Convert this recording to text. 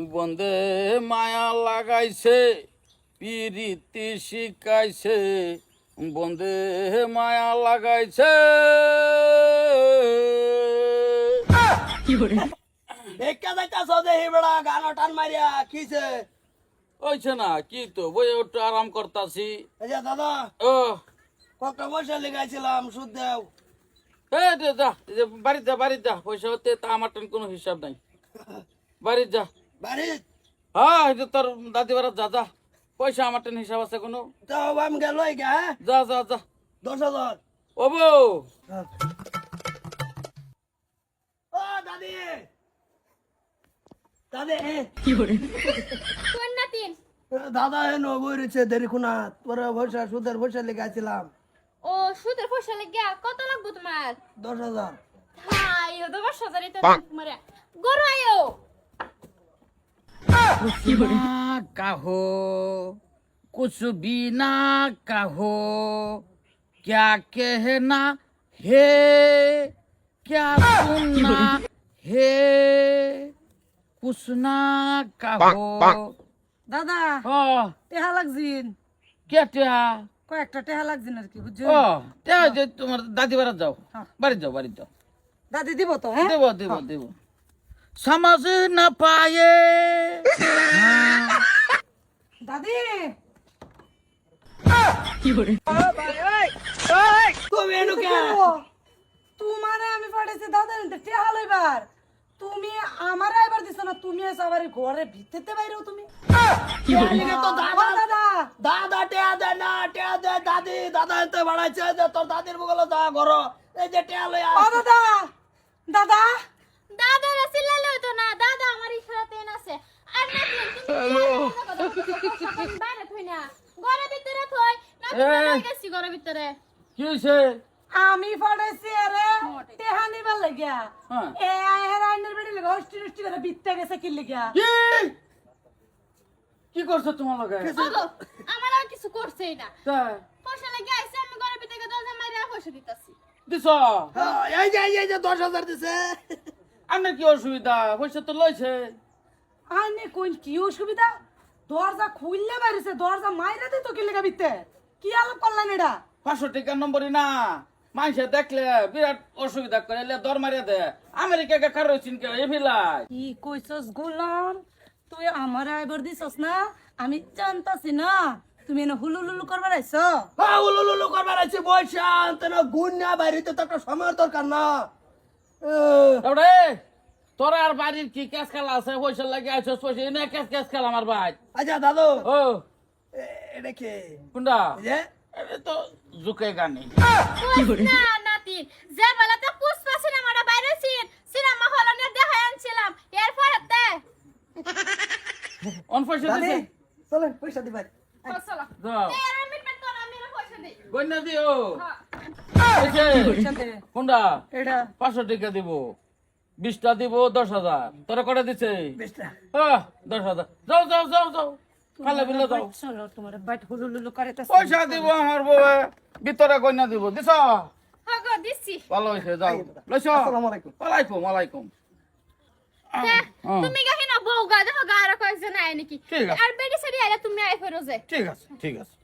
বন্ধে মায়া লাগাইছে পিরিতি শিখাইছে বন্ধে মায়া লাগাইছে দেখা যাইতাছ দেখি বেড়া গান টান মারিয়া কিছে হইছে না কি তো বই একটু আরাম করতাছি এই যে দাদা ও কত পয়সা লিখাইছিলাম সুদ দেও বাড়িতে যা পয়সা হতে তা আমার টেন কোনো হিসাব নাই বাড়ি যা বাড়ি হ্যাঁ এটা তোর দাদি বাড়া যা যা পয়সা আমার টেন হিসাব আছে কোনো তো আমি গেল হ্যাঁ যা যা যা 10,000 ও বউ ও দাদি দাদি তোর নাতিন দাদা হেন বইরেছে দেরি খুনা তোরা পয়সা সুদের পয়সা লিখাইছিলাম ও সুদের পয়সা লাগিয়া কত লাগবো তোমার 10,000 হাই ও 10,000 তো তোমারে গরু আয়ো कहो कुछ भी ना कहो क्या कहना है क्या सुनना है कुछ ना कहो দাদা ओ টেহা লাগছিন क्या टेहा কয়েকটা টেহা লাগছিন আর কি বুঝছো ओ टेहा जे तुम्हार दादी बारात जाओ बारिश जाओ দাদি দিব তো হ্যাঁ देव समझ न पाए দাদি তুমি এনু কে তোমারে আমি পাঠাইছি দাদা নিতে টেহা লইবার তুমি আমারে এবার দিছ না তুমি এসে আবার ঘরে ভিতরতে বাইরেও তুমি লিগে তো ও দাদা দাদা দাদা টেয়া দে না টেয়া দে দাদি দাদা এতে বাড়াইছে যে তোর দাদির বগলে যা ঘর এই যে টেয়া লইয়া ও দাদা দাদা দাদা রাসিলালে হতো না দাদা আমার ইশারাতে নাছে আর নাতিন তুমি বাইরে থই না ঘরের ভিতরে থই না গেছি ঘরের ভিতরে কি হইছে আমি পাঠাইছি আরে টেহা নিবার লাগিয়া হ্যাঁ। এ আহের আইনের বেড়ি লাগা হস্টি হস্টি করে বিত্তে গেছে কি লাগিয়া কি করছো তোমার লগে ওগো আমার আর কিছু করছেই না তাই পয়সা লাগি আইছে আমি ঘরের ভিতরে দরজা মাইরা পয়সা দিতাছি দিছ হ্যাঁ, এই যে 10,000 দিছে আমার কি অসুবিধা পয়সা তো লইছে আইনে কোন কি অসুবিধা দরজা খুললে বাইরেছে দরজা মাইরা দিত কি লাগা বিত্তে কি আলাপ করলেন এটা 500 টাকার নম্বরই না মানুষে দেখলে বিরাট অসুবিধা করে এলে দর মারিয়া দে আমেরিকা কারো চিনকে এ ফেলাই কি কইছস গোলাম তুই আমার আইবার দিছস না আমি জানতাছি না তুমি এনে হুলুলুলু করবার আইছো হ্যাঁ উলুলুলু করবার আছে পয়সা আনতে না গুণ না বাইরেতে তো একটা সময়ের দরকার না তারপরে তোর আর বাড়ির কি ক্যাশ খেলা আছে পয়সা লাগে আইছস পয়সা এনে ক্যাশ খেলা আমার ভাই আচ্ছা দাদু ও এটা কে কোনটা এই যে এটা তো জুকে গানি না নাতিন যে বেলাতে পুষ্পা সিনেমাটা বাইরে সিনেমা হলে নিয়ে দেখাই আনছিলাম এরপর হাতে অন পয়সা দাদি দিছে চলেন পয়সা দিবার চলো দাও এর মিটমেট কর আমি পয়সা দেই গন্যা দিও সাথে কোনটা এটা 500 টাকা দিব 20টা দিব 10,000 তোরা কটা দিছে বেশটা 10,000 যাও কালে বিলে যাও চলো তোমার বাইট হুলুলুলু করেতেছ পয়সা দিব আমার বউ ভিতরে গন্যা দিব দিছ হ্যাঁ গো দিছি ভালো হয়েছে যাও লইছ আসসালামু আলাইকুম ওয়ালাইকুম হ্যাঁ, তুমি গাহি না বউ গা দেখো গা আর কয়েকজন আয় নাকি ঠিক আছে। আর বেডি সেডি আইলা তুমি আই ফেরোজে ঠিক আছে